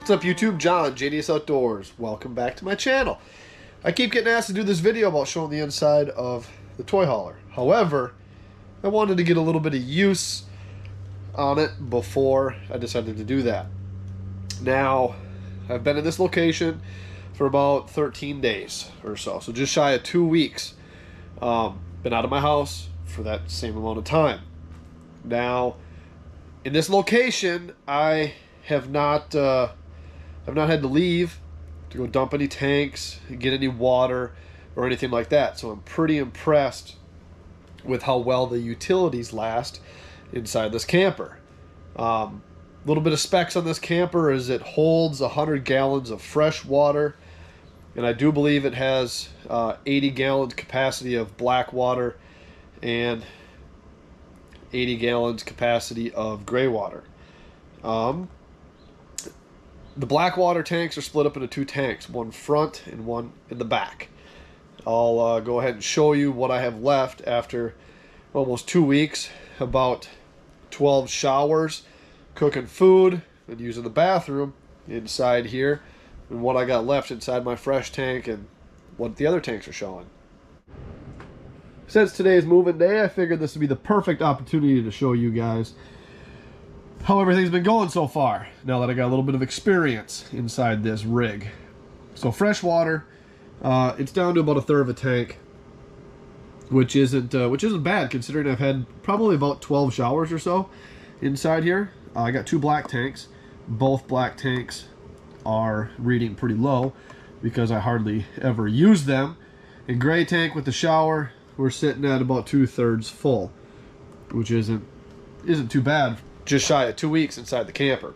What's up YouTube? John, JDS Outdoors. Welcome back to my channel. I keep getting asked to do this video about showing the inside of the toy hauler. However, I wanted to get a little bit of use on it before I decided to do that. Now, I've been in this location for about 13 days or so, so just shy of 2 weeks. Been out of my house for that same amount of time. Now, in this location, I have not had to leave to go dump any tanks, get any water, or anything like that. So I'm pretty impressed with how well the utilities last inside this camper. Little bit of specs on this camper is it holds 100 gallons of fresh water, and I do believe it has 80 gallons capacity of black water and 80 gallons capacity of gray water. The black water tanks are split up into two tanks, one front and one in the back. I'll go ahead and show you what I have left after almost 2 weeks, about 12 showers, cooking food, and using the bathroom inside here, and what I got left inside my fresh tank and what the other tanks are showing. Since today is moving day, I figured this would be the perfect opportunity to show you guys how everything's been going so far, now that I got a little bit of experience inside this rig. So fresh water, it's down to about a third of a tank, which isn't bad considering I've had probably about 12 showers or so inside here. I got two black tanks. Both black tanks are reading pretty low because I hardly ever use them. And gray tank with the shower, we're sitting at about 2/3 full, which isn't too bad. Just shy of 2 weeks inside the camper.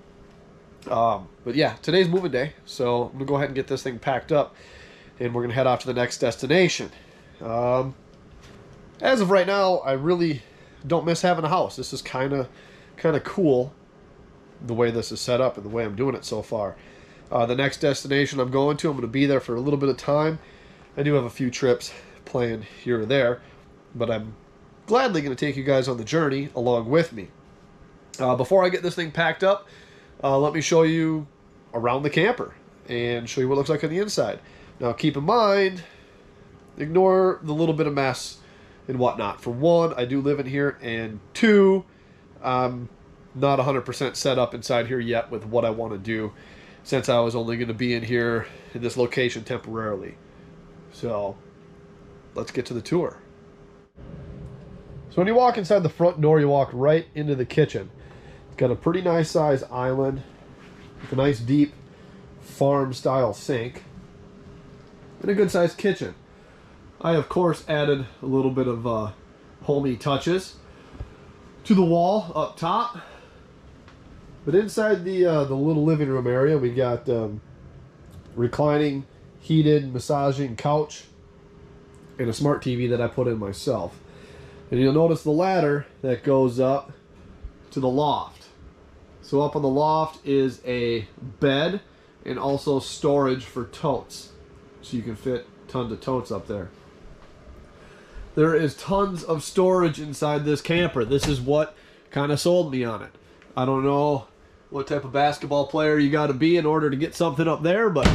But yeah, today's moving day, so I'm gonna go ahead and get this thing packed up, and we're gonna head off to the next destination. As of right now, I really don't miss having a house. This is kind of cool, the way this is set up and the way I'm doing it so far. The next destination I'm going to, I'm going to be there for a little bit of time. I do have a few trips planned here or there, but I'm gladly going to take you guys on the journey along with me. Before I get this thing packed up, let me show you around the camper and show you what it looks like on the inside. Now keep in mind, ignore the little bit of mess and whatnot. For one, I do live in here, and two, I'm not 100% set up inside here yet with what I want to do, since I was only going to be in here in this location temporarily. So let's get to the tour. So when you walk inside the front door, you walk right into the kitchen. It's got a pretty nice size island with a nice deep farm style sink and a good sized kitchen. I of course added a little bit of homey touches to the wall up top. But inside the little living room area, we got reclining, heated, massaging couch and a smart TV that I put in myself. And you'll notice the ladder that goes up to the loft. So up on the loft is a bed and also storage for totes. So you can fit tons of totes up there. There is tons of storage inside this camper. This is what kind of sold me on it. I don't know what type of basketball player you got to be in order to get something up there, but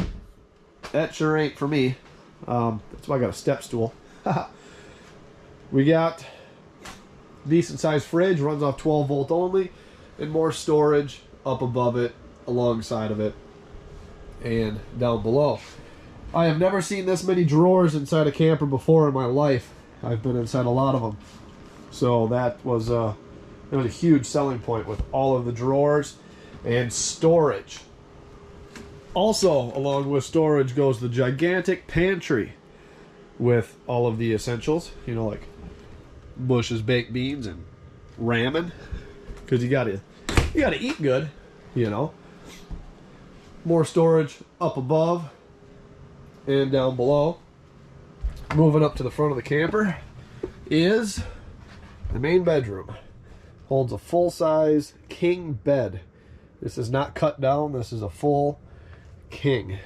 that sure ain't for me. That's why I got a step stool. We got decent sized fridge, runs off 12 volt only, and more storage up above it, alongside of it, and down below. I have never seen this many drawers inside a camper before in my life. I've been inside a lot of them, so that was a huge selling point with all of the drawers and storage. Also, along with storage goes the gigantic pantry with all of the essentials, you know, like Bush's baked beans and ramen, because you gotta eat good, you know. More storage up above and down below. Moving up to the front of the camper is the main bedroom. Holds a full-size king bed. This is not cut down, this is a full king.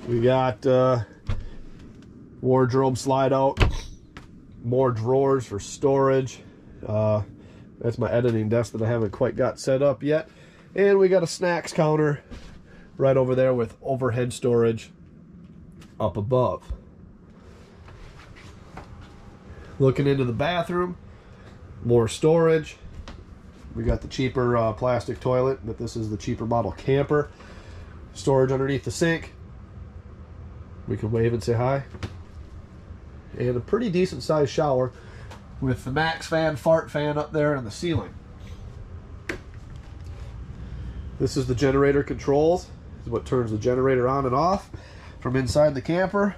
We got wardrobe slide out, more drawers for storage. That's my editing desk that I haven't quite got set up yet. And we got a snacks counter right over there with overhead storage up above. Looking into the bathroom, more storage. We got the cheaper plastic toilet, but this is the cheaper model camper. Storage underneath the sink. We can wave and say hi. And a pretty decent sized shower with the max fan, fart fan up there in the ceiling. This is the generator controls. This is what turns the generator on and off from inside the camper.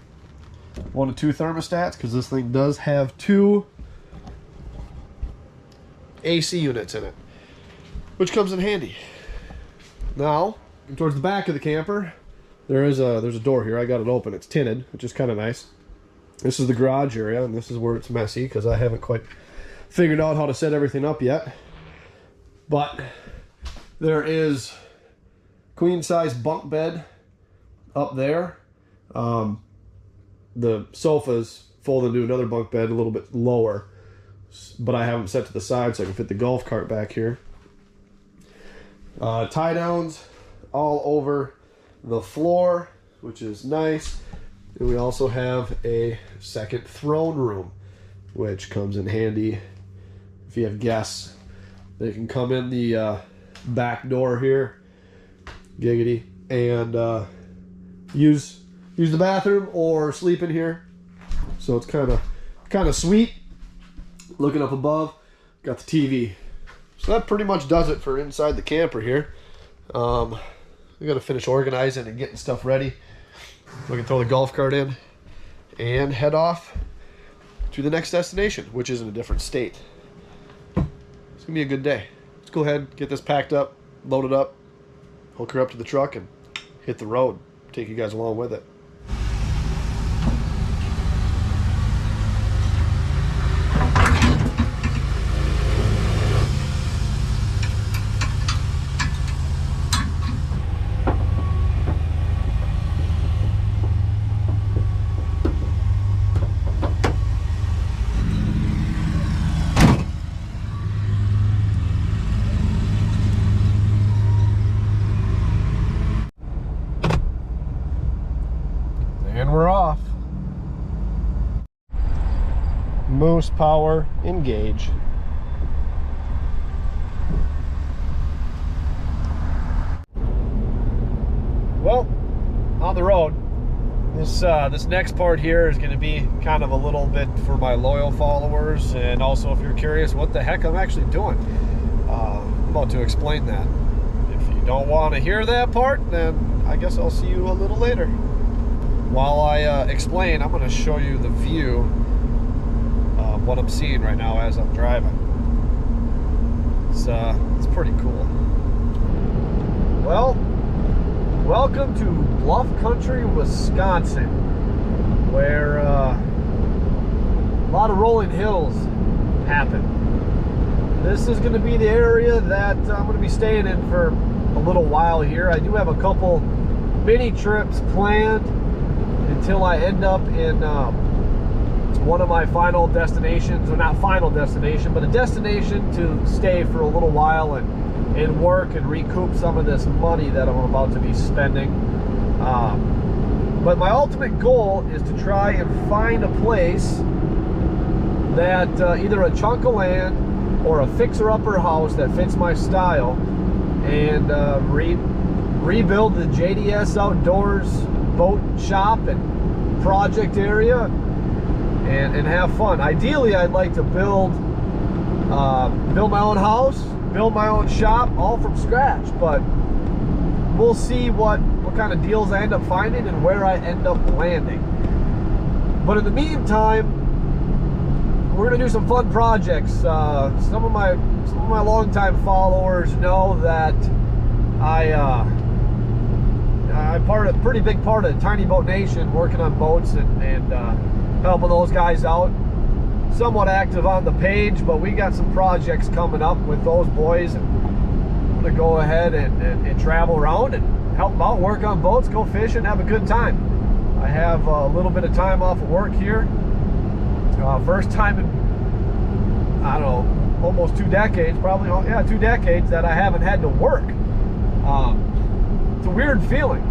1 of 2 thermostats, because this thing does have 2 AC units in it, which comes in handy. Now, towards the back of the camper, there's a door here. I got it open. It's tinted, which is kind of nice. This is the garage area, and this is where it's messy because I haven't quite figured out how to set everything up yet. But there is queen size bunk bed up there. The sofa's folded into another bunk bed a little bit lower, but I have them set to the side so I can fit the golf cart back here. Tie downs all over the floor, which is nice. And we also have a second throne room, which comes in handy if you have guests. They can come in the back door here, giggity, and use the bathroom or sleep in here. So it's kind of sweet. Looking up above, got the TV. So that pretty much does it for inside the camper here. We got to finish organizing and getting stuff ready. We can throw the golf cart in and head off to the next destination, which is in a different state. It's gonna be a good day. Let's go ahead, get this packed up, load it up, hook her up to the truck, and hit the road. Take you guys along with it. And we're off. Moose power, engage. Well, on the road. This next part here is going to be kind of a little bit for my loyal followers, and also if you're curious what the heck I'm actually doing. I'm about to explain that. If you don't want to hear that part, then I guess I'll see you a little later. While I explain, I'm going to show you the view of what I'm seeing right now as I'm driving. It's pretty cool. Well, welcome to Bluff Country, Wisconsin, where a lot of rolling hills happen. This is going to be the area that I'm going to be staying in for a little while here. I do have a couple mini trips planned until I end up in one of my final destinations, or not final destination, but a destination to stay for a little while and work and recoup some of this money that I'm about to be spending. But my ultimate goal is to try and find a place that either a chunk of land or a fixer-upper house that fits my style, and rebuild the JDS Outdoors boat shop and project area and have fun. Ideally, I'd like to build my own house, build my own shop, all from scratch, but we'll see what kind of deals I end up finding and where I end up landing. But in the meantime, we're gonna do some fun projects. Some of my longtime followers know that I'm part of a pretty big part of Tiny Boat Nation, working on boats and helping those guys out. Somewhat active on the page, but we got some projects coming up with those boys, and I'm gonna go ahead and travel around and help them out, work on boats, go fishing, have a good time. I have a little bit of time off of work here. First time in, I don't know, almost 2 decades, probably, yeah, 2 decades that I haven't had to work. It's a weird feeling,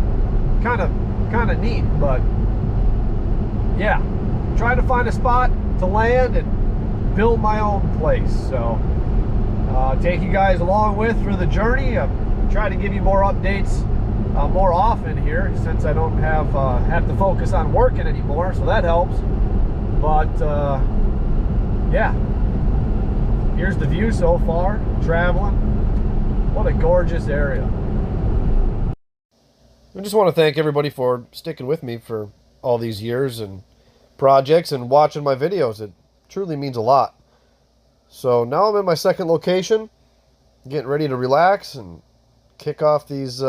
kind of neat, but yeah, trying to find a spot to land and build my own place. So take you guys along with through the journey. I'm trying to give you more updates more often here, since I don't have to focus on working anymore, so that helps. But yeah, here's the view so far, traveling. What a gorgeous area. I just want to thank everybody for sticking with me for all these years and projects and watching my videos. It truly means a lot. So now I'm in my second location, getting ready to relax and kick off these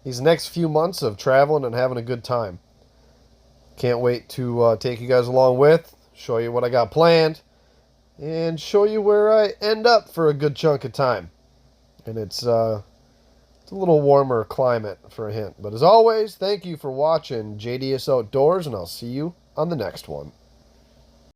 next few months of traveling and having a good time. Can't wait to take you guys along with, show you what I got planned, and show you where I end up for a good chunk of time. And it's a little warmer climate for a hint. But as always, thank you for watching JDS Outdoors, and I'll see you on the next one.